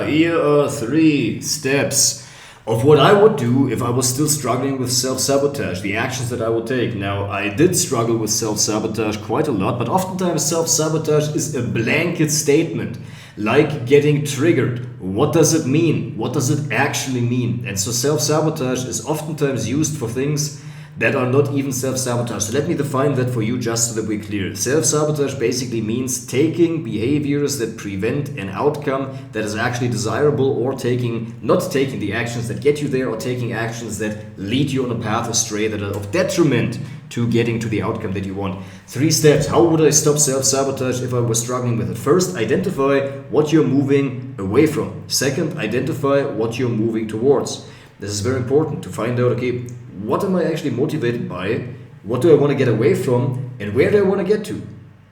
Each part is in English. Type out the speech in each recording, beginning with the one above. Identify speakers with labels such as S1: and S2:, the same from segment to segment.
S1: Here are 3 steps of what I would do if I was still struggling with self-sabotage, the actions that I would take. Now, I did struggle with self-sabotage quite a lot, but oftentimes self-sabotage is a blanket statement, like getting triggered. What does it mean? What does it actually mean? And so self-sabotage is oftentimes used for things that are not even self-sabotage. So let me define that for you just so that we're clear. Self-sabotage basically means taking behaviors that prevent an outcome that is actually desirable, or not taking the actions that get you there, or taking actions that lead you on a path astray that are of detriment to getting to the outcome that you want. 3 steps. How would I stop self-sabotage if I was struggling with it? First, identify what you're moving away from. Second, identify what you're moving towards. This is very important to find out, okay, what am I actually motivated by? What do I want to get away from? And where do I want to get to?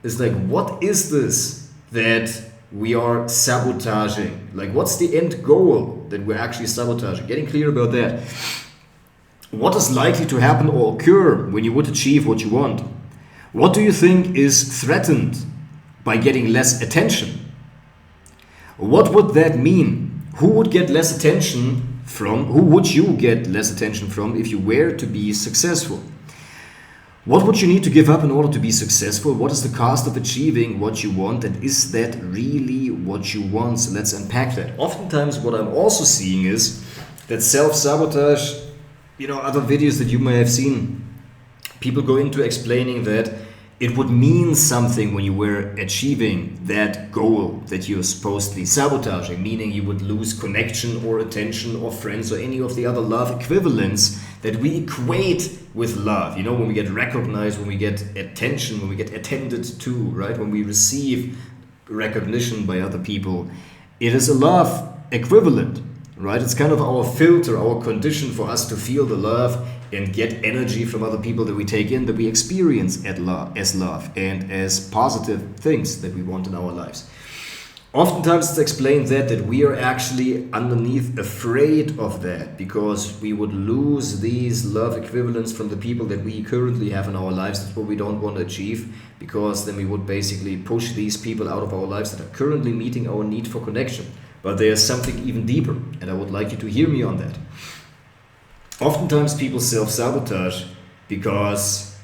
S1: It's like, what is this that we are sabotaging? Like, what's the end goal that we're actually sabotaging? Getting clear about that. What is likely to happen or occur when you would achieve what you want? What do you think is threatened by getting less attention? What would that mean? Who would get less attention from? Who would you get less attention from if you were to be successful? What would you need to give up in order to be successful? What is the cost of achieving what you want? And is that really what you want? So let's unpack that. Oftentimes what I'm also seeing is that self-sabotage, other videos that you may have seen, people go into explaining that it would mean something when you were achieving that goal that you're supposedly sabotaging, meaning you would lose connection or attention or friends or any of the other love equivalents that we equate with love. When we get recognized, when we get attention, when we get attended to, right? When we receive recognition by other people, it is a love equivalent, right? It's kind of our filter, our condition for us to feel the love and get energy from other people that we take in, that we experience as love and as positive things that we want in our lives. Oftentimes it's explained that we are actually underneath afraid of that because we would lose these love equivalents from the people that we currently have in our lives. That's what we don't want to achieve, because then we would basically push these people out of our lives that are currently meeting our need for connection. But there's something even deeper, and I would like you to hear me on that. Oftentimes people self-sabotage because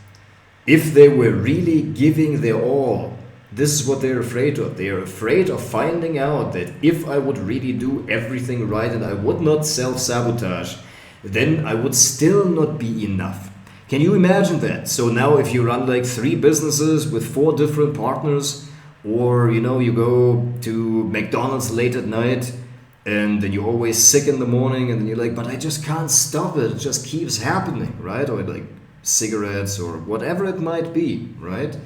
S1: if they were really giving their all, this is what they're afraid of. They are afraid of finding out that if I would really do everything right and I would not self-sabotage, then I would still not be enough. Can you imagine that? So now if you run like 3 businesses with 4 different partners, or you go to McDonald's late at night, and then you're always sick in the morning, and then you're like, but I just can't stop it. It just keeps happening, right? Or like cigarettes or whatever it might be, right?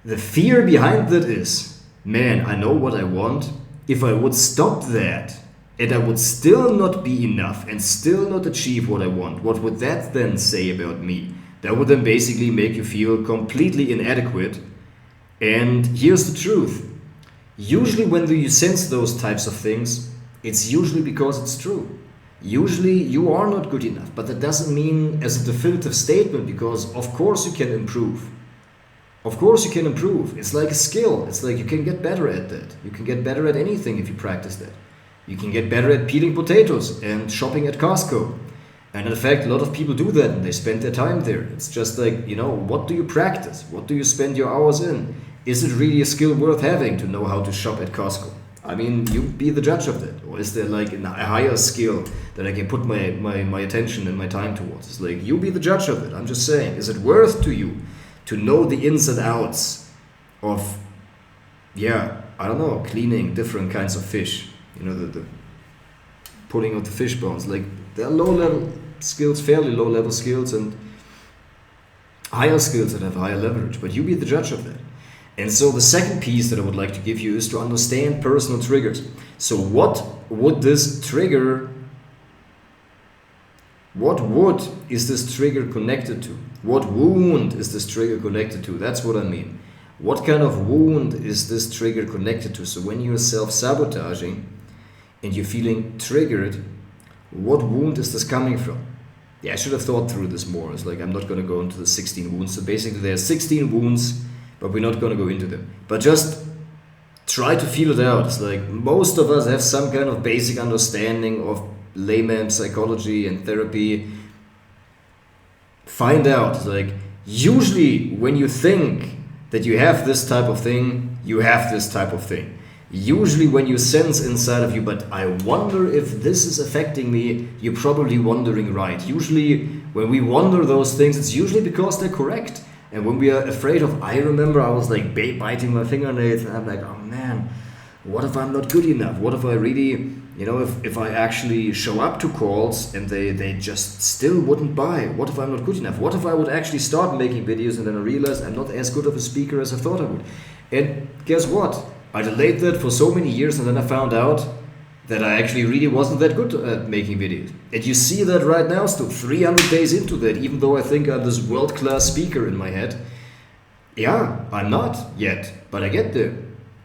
S1: The fear behind that is, man, I know what I want. If I would stop that and I would still not be enough and still not achieve what I want, what would that then say about me? That would then basically make you feel completely inadequate. And here's the truth. Usually when you sense those types of things, it's usually because it's true. Usually you are not good enough, but that doesn't mean as a definitive statement, because of course you can improve. Of course you can improve. It's like a skill. It's like you can get better at that. You can get better at anything if you practice that. You can get better at peeling potatoes and shopping at Costco. And in fact, a lot of people do that and they spend their time there. It's just like, what do you practice? What do you spend your hours in? Is it really a skill worth having to know how to shop at Costco? I mean, you be the judge of that. Or is there like a higher skill that I can put my attention and my time towards? It's like, you be the judge of it. I'm just saying, is it worth to you to know the ins and outs of, cleaning different kinds of fish? The pulling of the fish bones. Like, there are low-level skills, fairly low-level skills, and higher skills that have higher leverage. But you be the judge of that. And so the second piece that I would like to give you is to understand personal triggers. So what would is this trigger connected to? What wound is this trigger connected to? That's what I mean. What kind of wound is this trigger connected to? So when you're self-sabotaging and you're feeling triggered, what wound is this coming from? Yeah, I should have thought through this more. It's like, I'm not going to go into the 16 wounds. So basically there are 16 wounds, but we're not going to go into them. But just try to feel it out. It's like most of us have some kind of basic understanding of layman psychology and therapy. Find out. It's like usually when you think that you have this type of thing, you have this type of thing. Usually when you sense inside of you, but I wonder if this is affecting me, you're probably wondering right. Usually when we wonder those things, it's usually because they're correct. And when we are afraid of, I remember I was like biting my fingernails and I'm like, oh man, what if I'm not good enough? What if I really, if I actually show up to calls and they just still wouldn't buy? What if I'm not good enough? What if I would actually start making videos and then I realize I'm not as good of a speaker as I thought I would? And guess what? I delayed that for so many years and then I found out that I actually really wasn't that good at making videos. And you see that right now, still 300 days into that, even though I think I'm this world-class speaker in my head. Yeah, I'm not yet, but I get there.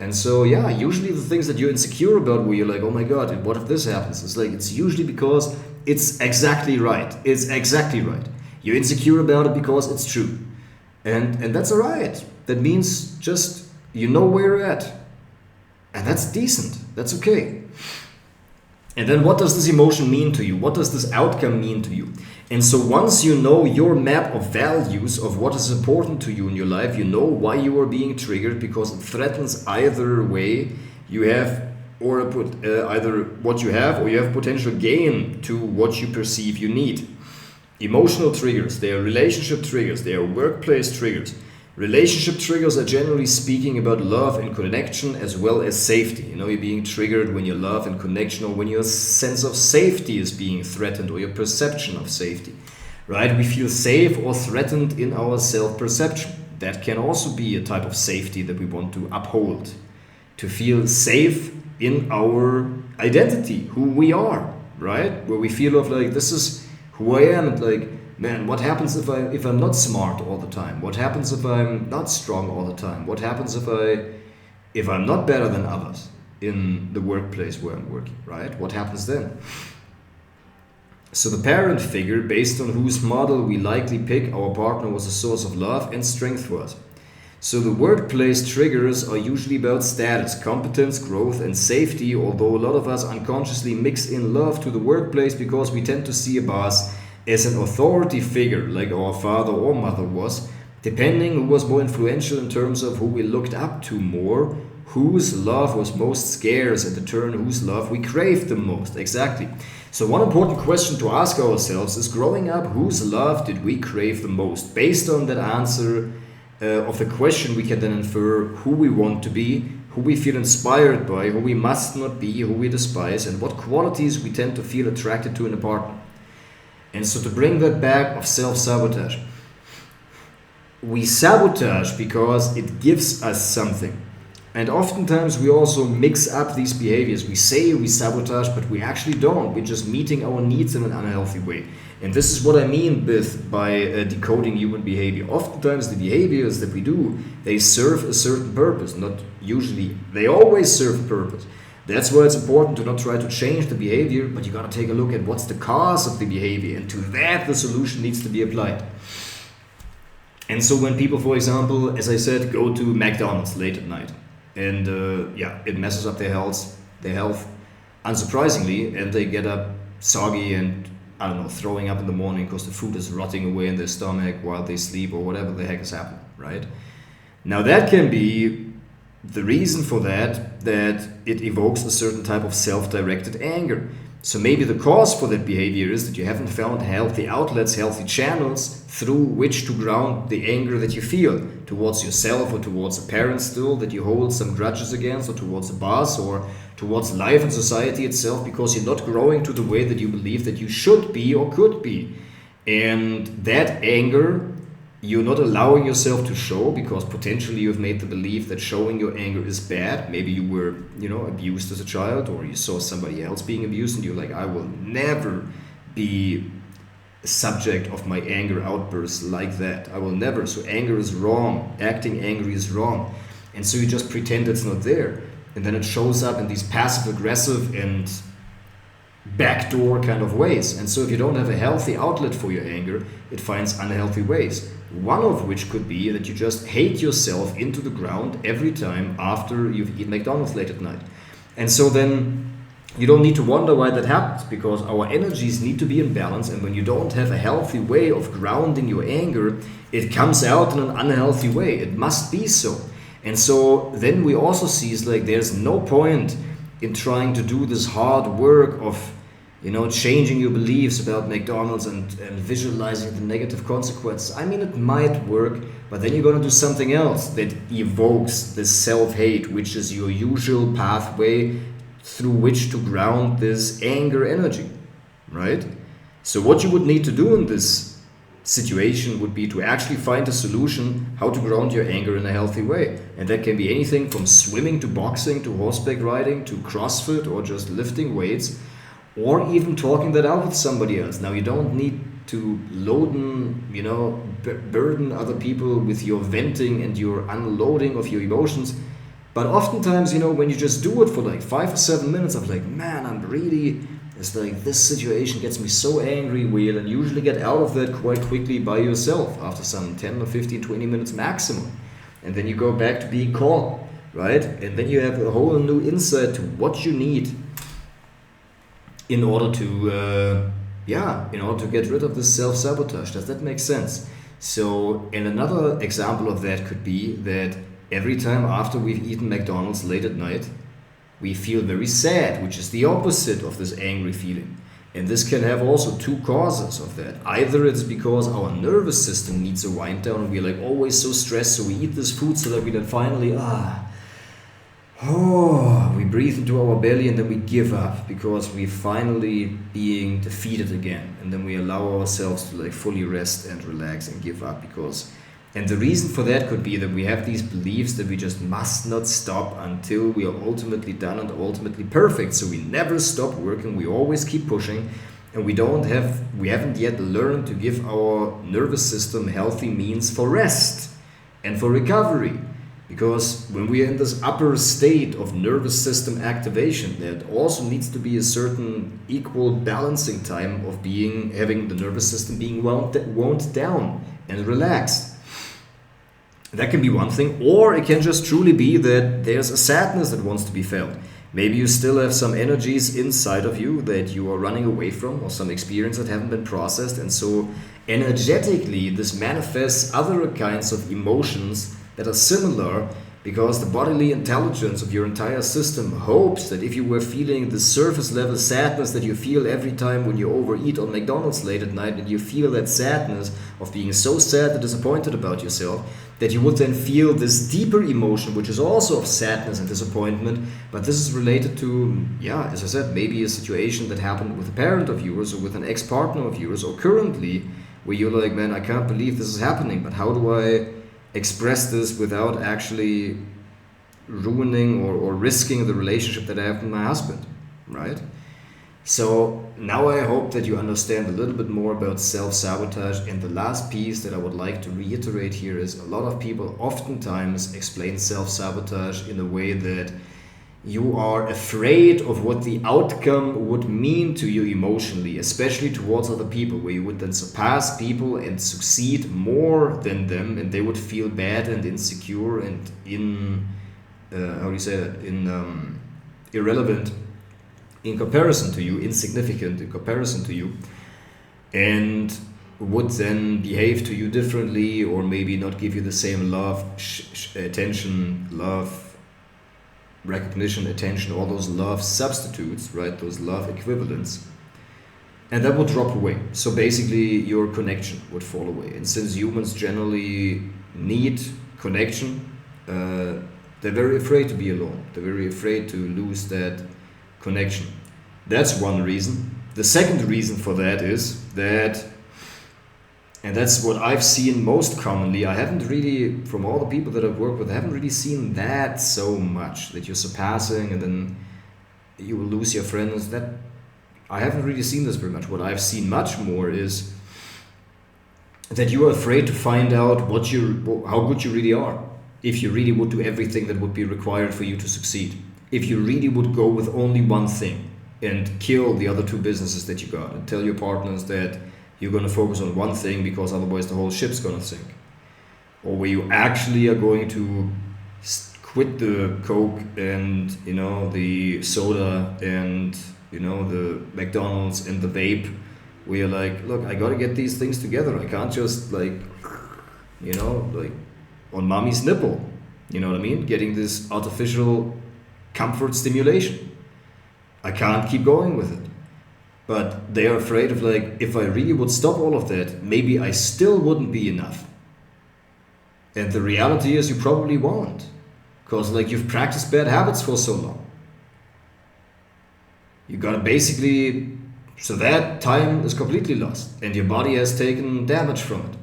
S1: And so, yeah, usually the things that you're insecure about, where you're like, oh my God, and what if this happens? It's like, it's usually because it's exactly right. It's exactly right. You're insecure about it because it's true. And that's all right. That means just, you know where you're at. And that's decent. That's okay. And then what does this emotion mean to you? What does this outcome mean to you? And so once you know your map of values of what is important to you in your life, you know why you are being triggered, because it threatens either way you have, or either what you have, or you have potential gain to what you perceive you need. Emotional triggers, they are relationship triggers, they are workplace triggers. Relationship triggers are generally speaking about love and connection as well as safety. You're being triggered when your love and connection, or when your sense of safety is being threatened, or your perception of safety, right? We feel safe or threatened in our self-perception. That can also be a type of safety that we want to uphold. To feel safe in our identity, who we are, right? Where we feel of like, this is who I am, and like, man, what happens if I'm not smart all the time? What happens if I'm not strong all the time? What happens if I'm not better than others in the workplace where I'm working, right? What happens then? So the parent figure, based on whose model we likely pick, our partner was a source of love and strength for us. So the workplace triggers are usually about status, competence, growth, and safety, although a lot of us unconsciously mix in love to the workplace because we tend to see a boss as an authority figure, like our father or mother was, depending who was more influential in terms of who we looked up to more, whose love was most scarce, and in turn whose love we craved the most. Exactly. So one important question to ask ourselves is, growing up, whose love did we crave the most? Based on that answer of the question, we can then infer who we want to be, who we feel inspired by, who we must not be, who we despise, and what qualities we tend to feel attracted to in a partner. And so to bring that back of self-sabotage, we sabotage because it gives us something. And oftentimes we also mix up these behaviors. We say we sabotage, but we actually don't. We're just meeting our needs in an unhealthy way. And this is what I mean by decoding human behavior. Oftentimes the behaviors that we do, they serve a certain purpose. Not usually, they always serve a purpose. That's why it's important to not try to change the behavior, but you gotta take a look at what's the cause of the behavior, and to that the solution needs to be applied. And so when people, for example, as I said, go to McDonald's late at night, and it messes up their health, unsurprisingly, and they get up soggy and, I don't know, throwing up in the morning because the food is rotting away in their stomach while they sleep, or whatever the heck is happening, right? Now that can be the reason for that it evokes a certain type of self-directed anger. So maybe the cause for that behavior is that you haven't found healthy outlets, healthy channels through which to ground the anger that you feel towards yourself, or towards a parent still that you hold some grudges against, or towards a boss, or towards life and society itself, because you're not growing to the way that you believe that you should be or could be. And that anger you're not allowing yourself to show, because potentially you've made the belief that showing your anger is bad. Maybe you were, abused as a child, or you saw somebody else being abused and you're like, I will never be a subject of my anger outbursts like that. I will never. So anger is wrong. Acting angry is wrong. And so you just pretend it's not there. And then it shows up in these passive aggressive and backdoor kind of ways. And so if you don't have a healthy outlet for your anger, it finds unhealthy ways. One of which could be that you just hate yourself into the ground every time after you've eaten McDonald's late at night. And so then you don't need to wonder why that happens, because our energies need to be in balance, and when you don't have a healthy way of grounding your anger, it comes out in an unhealthy way. It must be so. And so then we also see it's like there's no point in trying to do this hard work of changing your beliefs about McDonald's and visualizing the negative consequences. I mean, it might work, but then you're going to do something else that evokes this self-hate, which is your usual pathway through which to ground this anger energy, right? So what you would need to do in this situation would be to actually find a solution how to ground your anger in a healthy way. And that can be anything from swimming to boxing to horseback riding to CrossFit or just lifting weights, or even talking that out with somebody else. Now, you don't need to burden other people with your venting and your unloading of your emotions. But oftentimes, when you just do it for like 5 or 7 minutes of like, man, it's like this situation gets me so angry, where you then usually get out of that quite quickly by yourself after some 10 or 15, 20 minutes maximum. And then you go back to being calm, right? And then you have a whole new insight to what you need in order to get rid of this self-sabotage. Does that make sense? So, and another example of that could be that every time after we've eaten McDonald's late at night, we feel very sad, which is the opposite of this angry feeling. And this can have also two causes of that. Either it's because our nervous system needs a wind down and we're like always so stressed, so we eat this food so that we then finally, we breathe into our belly, and then we give up because we're finally being defeated again. And then we allow ourselves to like fully rest and relax and give up and the reason for that could be that we have these beliefs that we just must not stop until we are ultimately done and ultimately perfect. So we never stop working, we always keep pushing, and we haven't yet learned to give our nervous system healthy means for rest and for recovery. Because when we are in this upper state of nervous system activation, there also needs to be a certain equal balancing time of having the nervous system being wound down and relaxed. That can be one thing, or it can just truly be that there's a sadness that wants to be felt. Maybe you still have some energies inside of you that you are running away from, or some experience that haven't been processed, and so energetically this manifests other kinds of emotions that are similar, because the bodily intelligence of your entire system hopes that if you were feeling the surface level sadness that you feel every time when you overeat on McDonald's late at night, and you feel that sadness of being so sad and disappointed about yourself, that you would then feel this deeper emotion, which is also of sadness and disappointment. But this is related to, as I said, maybe a situation that happened with a parent of yours or with an ex-partner of yours, or currently where you're like, man, I can't believe this is happening, but how do I express this without actually ruining or risking the relationship that I have with my husband, right? So now I hope that you understand a little bit more about self-sabotage. And the last piece that I would like to reiterate here is a lot of people oftentimes explain self-sabotage in a way that you are afraid of what the outcome would mean to you emotionally, especially towards other people, where you would then surpass people and succeed more than them, and they would feel bad and insecure and irrelevant in comparison to you, insignificant in comparison to you, and would then behave to you differently, or maybe not give you the same love, attention, love, recognition, attention, all those love substitutes, right? Those love equivalents. And that would drop away. So basically your connection would fall away. And since humans generally need connection, they're very afraid to be alone. They're very afraid to lose that connection. That's one reason. The second reason for that is that, and that's what I've seen most commonly, I haven't really, from all the people that I've worked with, I haven't really seen that so much, that you're surpassing and then you will lose your friends. That I haven't really seen this very much. What I've seen much more is that you are afraid to find out how good you really are. If you really would do everything that would be required for you to succeed. If you really would go with only one thing. and kill the other two businesses that you got, and tell your partners that you're going to focus on one thing because otherwise the whole ship's going to sink. Or where you actually are going to quit the Coke and, you know, the soda and, you know, the McDonald's and the vape, where you're like, look, I got to get these things together. I can't just like, you know, like on mommy's nipple, you know what I mean? Getting this artificial comfort stimulation. I can't keep going with it. But they are afraid of like, if I really would stop all of that, maybe I still wouldn't be enough. And the reality is you probably won't. Because like you've practiced bad habits for so long. You gotta basically, so that time is completely lost. And your body has taken damage from it.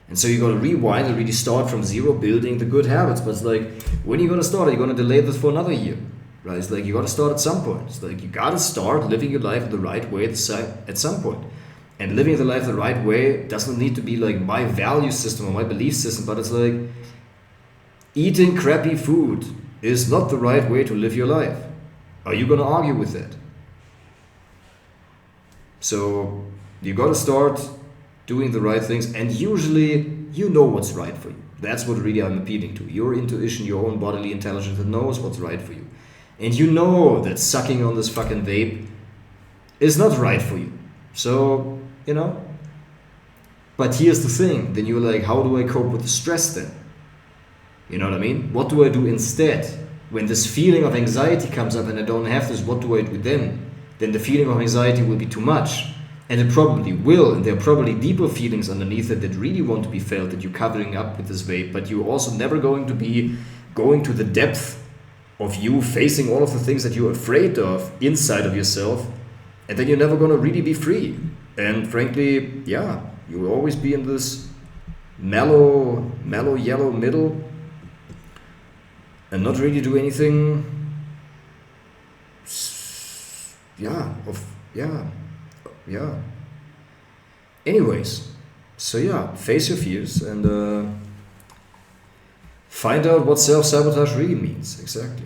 S1: And so you gotta rewind and really start from zero, building the good habits. But it's like, when are you gonna start? Are you gonna delay this for another year? Right? It's like you gotta start at some point. It's like you gotta start living your life the right way at some point. And living the life the right way doesn't need to be like my value system or my belief system, but it's like eating crappy food is not the right way to live your life. Are you gonna argue with that? So you gotta start doing the right things, and usually you know what's right for you. That's what really I'm appealing to. Your intuition, your own bodily intelligence that knows what's right for you. And you know that sucking on this fucking vape is not right for you. So, you know. But here's the thing. Then you're like, how do I cope with the stress then? You know what I mean? What do I do instead? When this feeling of anxiety comes up and I don't have this, what do I do then? Then the feeling of anxiety will be too much. And it probably will. And there are probably deeper feelings underneath it that really want to be felt, that you're covering up with this vape. But you're also never going to be going to the depth of you facing all of the things that you're afraid of inside of yourself, and then you're never going to really be free. And frankly, yeah, you will always be in this mellow yellow middle and not really do anything. Anyways, so yeah, face your fears and find out what self-sabotage really means, exactly.